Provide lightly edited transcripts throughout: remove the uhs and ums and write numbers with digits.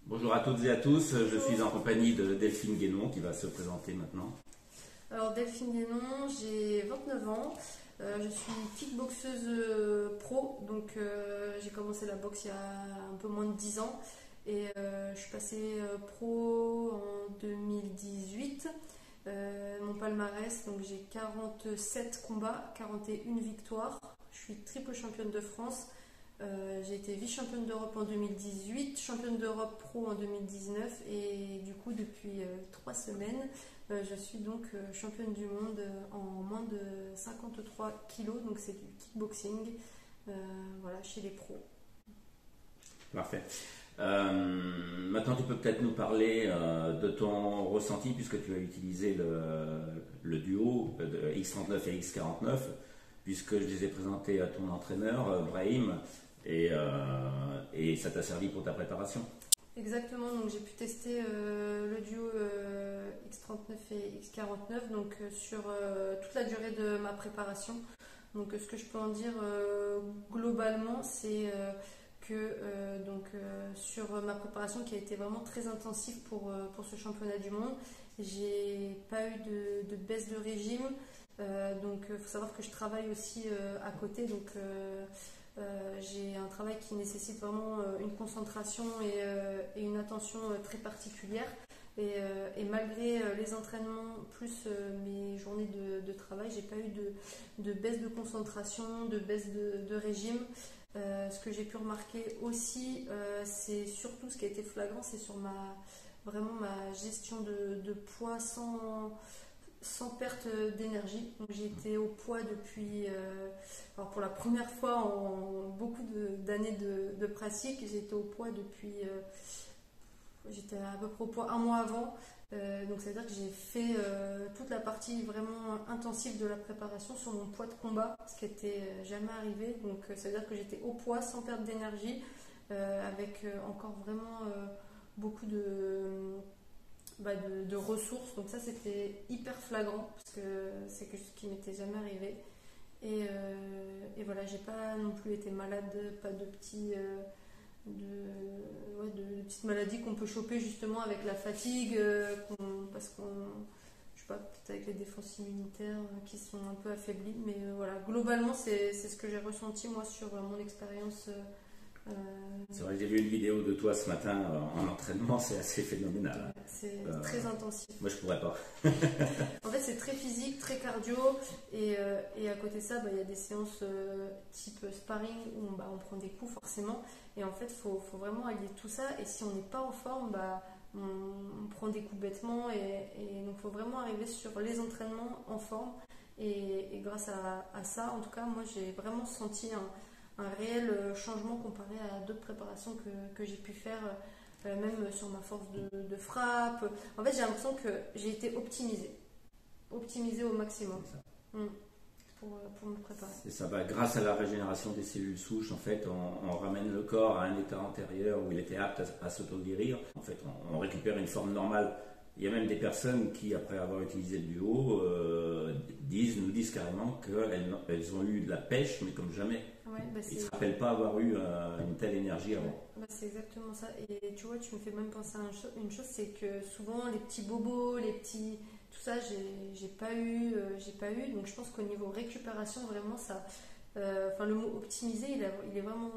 Bonjour à toutes et à tous, je suis en compagnie de Delphine Guénon qui va se présenter maintenant. Alors Delphine Guénon, j'ai 29 ans, je suis kickboxeuse pro, donc j'ai commencé la boxe il y a un peu moins de 10 ans et je suis passée pro en 2018. Mon palmarès, donc j'ai 47 combats, 41 victoires, je suis triple championne de France. J'ai été vice-championne d'Europe en 2018, championne d'Europe pro en 2019 et du coup depuis 3 semaines je suis donc championne du monde en moins de 53 kilos, donc c'est du kickboxing, voilà, chez les pros. Parfait. Maintenant tu peux peut-être nous parler de ton ressenti puisque tu as utilisé le duo de X39 et X49 puisque je les ai présentés à ton entraîneur Brahim. Et ça t'a servi pour ta préparation? Exactement, donc j'ai pu tester le duo X39 et X49 donc, sur toute la durée de ma préparation. Donc ce que je peux en dire globalement, c'est que sur ma préparation qui a été vraiment très intensive pour ce championnat du monde, j'ai pas eu de baisse de régime. Donc il faut savoir que je travaille aussi à côté, donc j'ai un travail qui nécessite vraiment une concentration et une attention très particulière. Et malgré les entraînements plus mes journées de travail, j'ai pas eu de baisse de concentration, de baisse de régime. Ce que j'ai pu remarquer aussi, c'est surtout ce qui a été flagrant, c'est sur vraiment ma gestion de poids sans perte d'énergie. Donc j'ai été au poids depuis, alors pour la première fois en beaucoup d'années de pratique, j'ai été au poids depuis, j'étais à peu près au poids un mois avant. Donc ça veut dire que j'ai fait toute la partie vraiment intensive de la préparation sur mon poids de combat, ce qui n'était jamais arrivé. Donc ça veut dire que j'étais au poids sans perte d'énergie, avec encore vraiment beaucoup de ressources. Donc ça c'était hyper flagrant parce que c'est quelque chose qui m'était jamais arrivé. Et voilà, j'ai pas non plus été malade, pas de petites maladies qu'on peut choper justement avec la fatigue, parce qu'on, je sais pas, peut-être avec les défenses immunitaires qui sont un peu affaiblies. Mais voilà, globalement c'est ce que j'ai ressenti moi sur mon expérience. C'est vrai que j'ai vu une vidéo de toi ce matin en entraînement, c'est assez phénoménal. C'est très intensif. Moi je pourrais pas. En fait c'est très physique, très cardio et à côté de ça il y a des séances type sparring où on prend des coups forcément et en fait il faut vraiment allier tout ça et si on n'est pas en forme on prend des coups bêtement et donc il faut vraiment arriver sur les entraînements en forme et grâce à ça en tout cas moi j'ai vraiment senti un réel changement comparé à d'autres préparations que j'ai pu faire, même sur ma force de frappe. En fait, j'ai l'impression que j'ai été optimisée au maximum pour me préparer. Et ça va, grâce à la régénération des cellules souches, en fait, on ramène le corps à un état antérieur où il était apte à s'auto-guérir. En fait, on récupère une forme normale. Il y a même des personnes qui, après avoir utilisé le duo, nous disent carrément qu'elles ont eu de la pêche, mais comme jamais. Ouais, ils ne se rappellent pas avoir eu une telle énergie avant. C'est exactement ça. Et tu vois, tu me fais même penser à une chose, c'est que souvent les petits bobos, tout ça, j'ai pas eu. Donc je pense qu'au niveau récupération, vraiment ça. Le mot optimiser, il est vraiment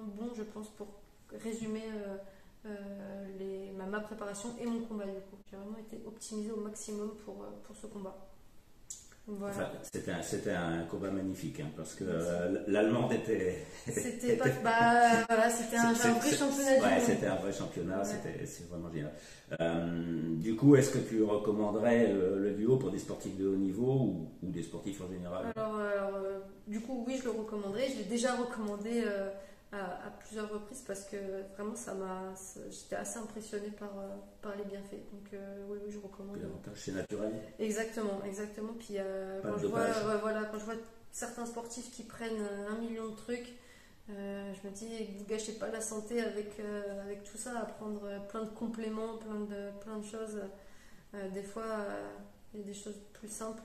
bon, je pense, pour résumer ma préparation et mon combat du coup. J'ai vraiment été optimisée au maximum pour ce combat. Voilà. Enfin, c'était un combat magnifique parce que l'Allemande était. C'était c'était un vrai championnat du monde. Ouais, c'était un vrai championnat, c'est vraiment génial. Du coup, est-ce que tu recommanderais le duo pour des sportifs de haut niveau ou des sportifs en général? Alors, du coup, oui, je le recommanderais. Je l'ai déjà recommandé à plusieurs reprises parce que vraiment j'étais assez impressionnée par les bienfaits. Donc oui, je recommande. L'avantage c'est naturel. Exactement. Puis quand je vois certains sportifs qui prennent 1 million de trucs, je me dis vous gâchez pas la santé avec tout ça, à prendre plein de compléments, plein de choses. Des fois il y a des choses plus simples,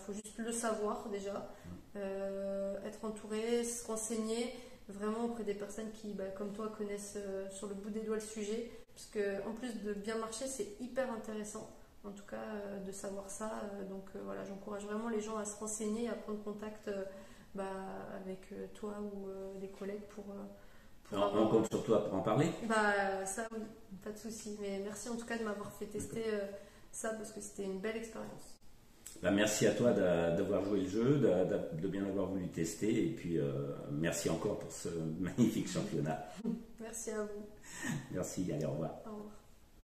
faut juste le savoir déjà, être entouré, se renseigner, vraiment auprès des personnes qui, comme toi, connaissent sur le bout des doigts le sujet. Parce que en plus de bien marcher, c'est hyper intéressant, en tout cas, de savoir ça. Donc voilà, j'encourage vraiment les gens à se renseigner, à prendre contact avec toi ou des collègues pour On compte sur toi pour en parler. Ça, oui, pas de souci. Mais merci en tout cas de m'avoir fait tester ça parce que c'était une belle expérience. Merci à toi d'avoir joué le jeu, de bien avoir voulu tester. Et puis, merci encore pour ce magnifique championnat. Merci à vous. Merci, allez, au revoir. Au revoir.